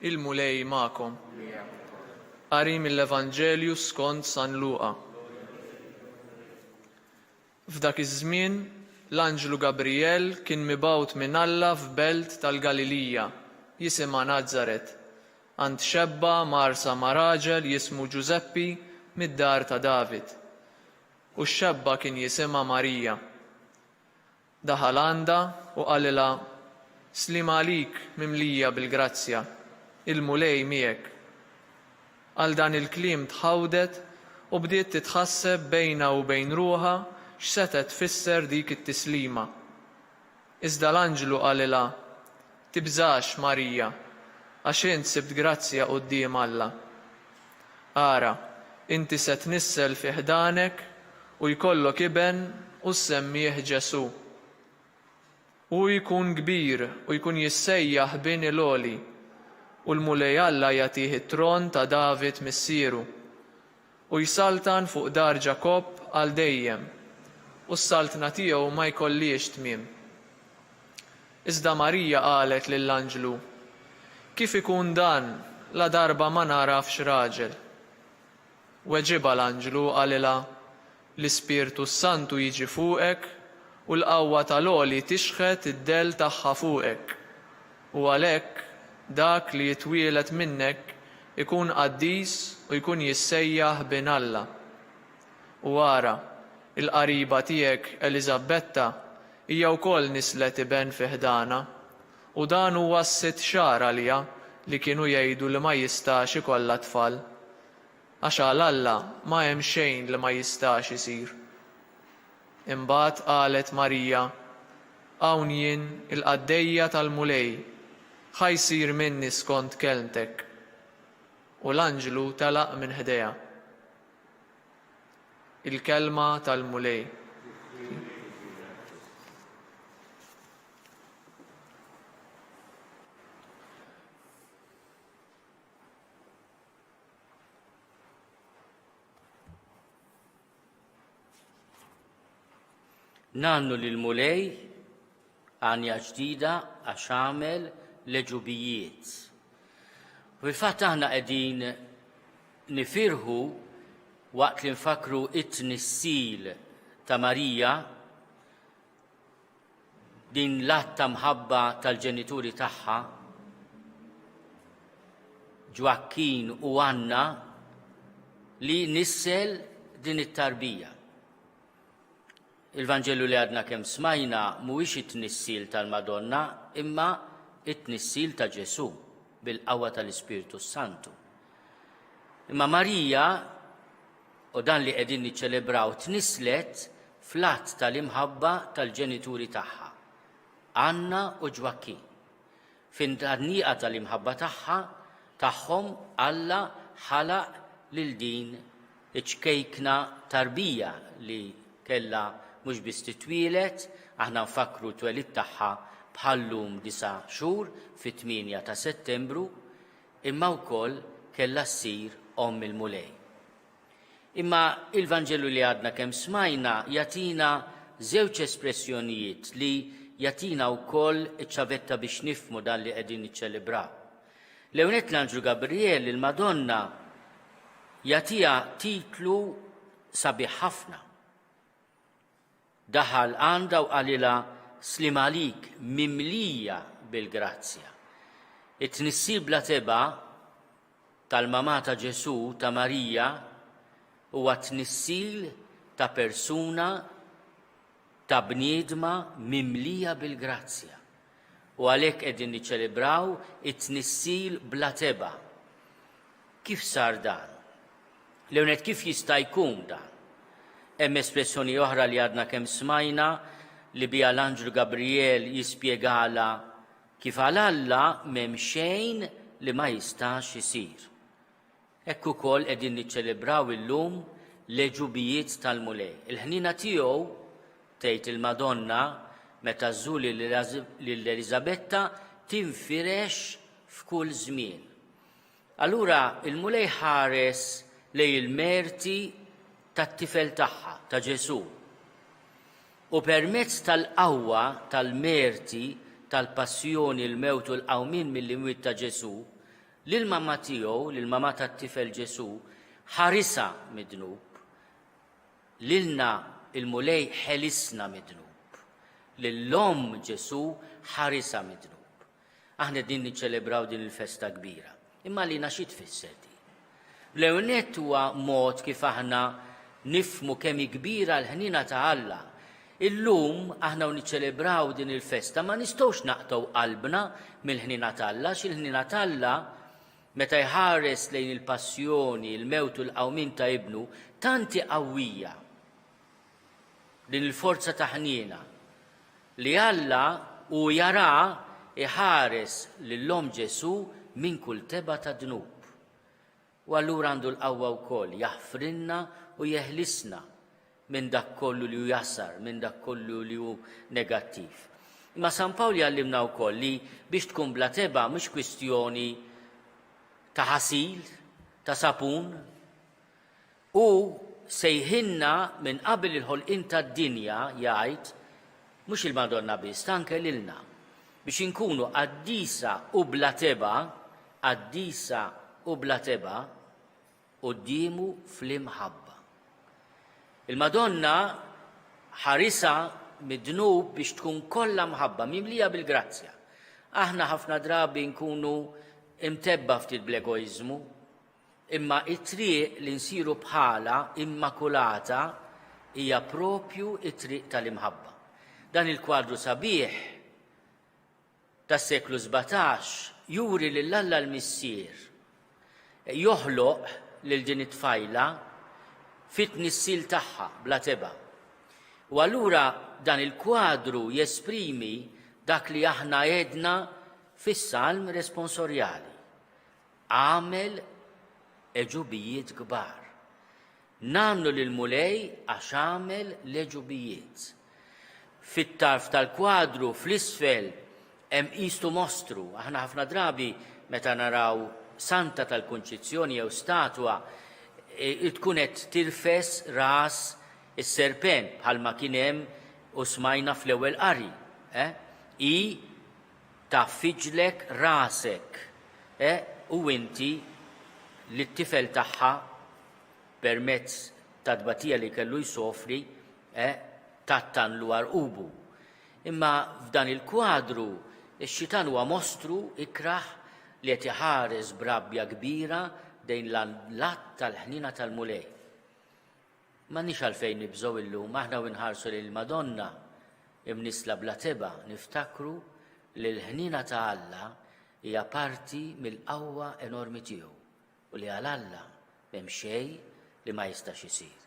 Il-mulej ma'kom. Qari mill-Evanġelju skont San Luqa. F'dak iż-żmien l-Anġlu Gabriel kien mibgħut minn Alla f'belt tal-Galilija jisimha Nażaret, għand xebba marsa ma' raġel jismu Ġuseppi mid-dar ta' David. U x-xebba kien jisimha Marija. Daħal għandha u qalilha: Slim għalik mimlija bil-grazzja, il-mulej miegħek. Għal dan il-kliem tħawdet u bdiet titħasseb bejnha u bejn ruħha x'seta tfisser dik it-tislima. Iżda l-Anġlu qalilha: Tibżax Marija, għax int sibt grazzja quddiem Alla. Ara, inti se tnissel fi ħdanek u jkollok iben u semmih Ġesu. U jkun kbir u jkun jissejjaħ bini l-oli u l-mulej Alla jagħtih it-tron ta' David missieru u jsaltan fuq dar Ġakob għal dejjem u s-saltna tiegħu ma jkollix tmiem. Iżda Marija qalet lill-Anġlu: Kif ikun dan la darba ma narafx raġel? Weġiba l-Anġlu qalilha: L-Ispirtu Santu jiġi fuqek u l-qawwa tal-għoli tixħet id-del tagħha fuqek. U għalhekk dak li jitwielet minnek ikun qaddis u jkun jissejjaħ bin Alla. U ara, il-qariba tiegħek Eliżabetta hija wkoll nislet iben fi ħdana u dan huwa s-sitt xahar għaliha li kienu jgħidu li ma jistax ikollha tfal. Għax għal Alla ma hemm xejn li ma jistax isir. Imbagħad qalet Marija: Hawn jien il-qaddejja tal-mulej, ħajsir minni skont kelmtek. U l-Anġlu telaq minn ħdejha. Il-kelma tal-mulej. Nannu lill-mulej għanja ġdida għax għamel leġubijiet. Fil-fatt aħna qegħdin nifirħu waqt li nfakru it-tnissil ta' Marija, din l-att ta' mħabba tal-ġenituri tagħha, Ġwakkin u Anna, li nissel din it-tarbija. Il-Vanġellu li għadna kemm smajna mhuwiex it-tnissil tal-Madonna, imma it-tnissil ta' Ġesu bil-qawwa tal-Ispirtu Santu. Imma Marija, u dan li qegħdin niċċelebraw, tnislet fl-att tal-imħabba tal-ġenituri tagħha, Anna u Ġwakkin. Fin-tannieqa tal-imħabba tagħhom Alla ħalaq lil din iċkejkna tarbija li kellha mhux biss titwielet, aħna nfakru t-twelid tagħha bħallum 9 xhur fit-8 ta' Settembru, imma wkoll kellha ssir Omm il-Mulej. Imma il-Vanġellu li għadna kemm smajna jagħtina żewġ espressjonijiet li jagħtina wkoll iċ-ċavetta biex nifhmu dan li qegħdin niċċelebraw. L-ewwel l-Anġlu Gabriel il-Madonna jagħtiha titlu sabiħ ħafna. Daħal għandha u qalilha: Slim għalik mimlija bil-grazzja. It-tnissil bla teba tal-mamà ta' Ġesu ta' Marija huwa tnissil ta' persuna, ta' bniedma mimlija bil-grazzja. U għalhekk qegħdin niċċelebraw it-tnissil bla teba. Kif sar dan? L-ewwel kif jista' jkun dan? Hemm espressjoni oħra li għadna kemm smajna li biha l-Anġlu Gabriel jispjegala kif għal Alla m'hemm xejn li ma jistax isir. Hekk ukoll qegħdin niċċelebraw illum leġubijiet tal-mulej. Il-ħnina tiegħu tgħid il-Madonna meta żżur lill-Eliżabetta tinfirex f'kull żmien. Allura il-mulej ħares lejn il-merti tat-tifel tagħha ta' Ġesu. U permezz tal-qawwa tal-merti tal-passjoni, il-mewt u l-qawmin mill-imwiet ta' Ġesu, Lill-mamma tiegħu, lill-mamma tat-tifel Ġesu, ħarisa mid-dnub. Lilna il-mulej ħelisna mid-dnub. Lill-om Ġesu ħarisa mid-dnub. Aħna din niċċelebraw din il-festa kbira. Imma lina xi tfisser din? L-ewwel huwa mod kif aħna nifmu kemm kbira l-ħnina ta' Alla. Illum aħna niċċelebraw din il-festa ma nistgħux naqtaw qalbna mill-ħnina ta' Alla, x'il-ħnina ta' Alla meta jħares lejn il-passjoni, il-mewt u l-qawmin ta' ibnu, tanti qawwija din il-forza ta' ħniena li Alla u jara iħares lill-om Ġesu minn kull teba ta' dnub. U allura għandu l-qawwa wkoll jaħfrinna u jeħlisna minn dak kollu li hu jasar, minn dak kollu li hu negattiv. Imma San Pawl jgħallimna wkoll li biex tkun bla teba mhux kwistjoni ta' ħasil, ta' sapun, u sejħinna minn qabel il-ħolqien tad-dinja jgħid mhux il-Madonna biss, anke lilna biex inkunu qaddisa u bla teba, qaddisa u bla teba qudiemu fl-imħabba. Il-Madonna ħarisa mid-dnub biex tkun kollha mħabba, mimlija bil-grazzja. Aħna ħafna drabi nkunu imtebba ftit bl-egoizmu, imma it-triq li nsiru bħala immakulata hija propju it-triq tal-imħabba. Dan il-kwadru sabiħ tas-seklu 17 juri lil Alla l-Missier joħloq lil din it-tfajla fit-tnissil tagħha bla teba. U allura dan il-kwadru jesprimi dak li aħna għedna fis-salm responsorjali. Għamel eġubijiet kbar. Namlu lil-mulej għax għamel l-eġubijiet. Fit-tarf tal-kwadru fl-isfel hemm qistu mostru. Aħna ħafna drabi meta naraw santa tal-Kunċizzjoni jew statwa tkun qed tirfes ras is-serpent bħalma kien hemm u smajna fl-ewwel qari. I taffiġlek rasek. U inti li t-tifel tagħha permezz ta' tbatija li kellu jsofri tattanlu għarqubu. Imma f'dan il-kwadru ix-xitan huwa mostru ikraħ li qed iħares b'rabbja kbira dejn l-att tal-ħnina tal-mulej. M'għandniex għalfejn nibżgħu illum aħna u nħarsu lill-Madonna imnisla bla teba niftakru li l-ħnina ta' Alla hija parti mill-qawwa enormi tiegħu u li għal Alla m'hemm xejn li ma jistax isir.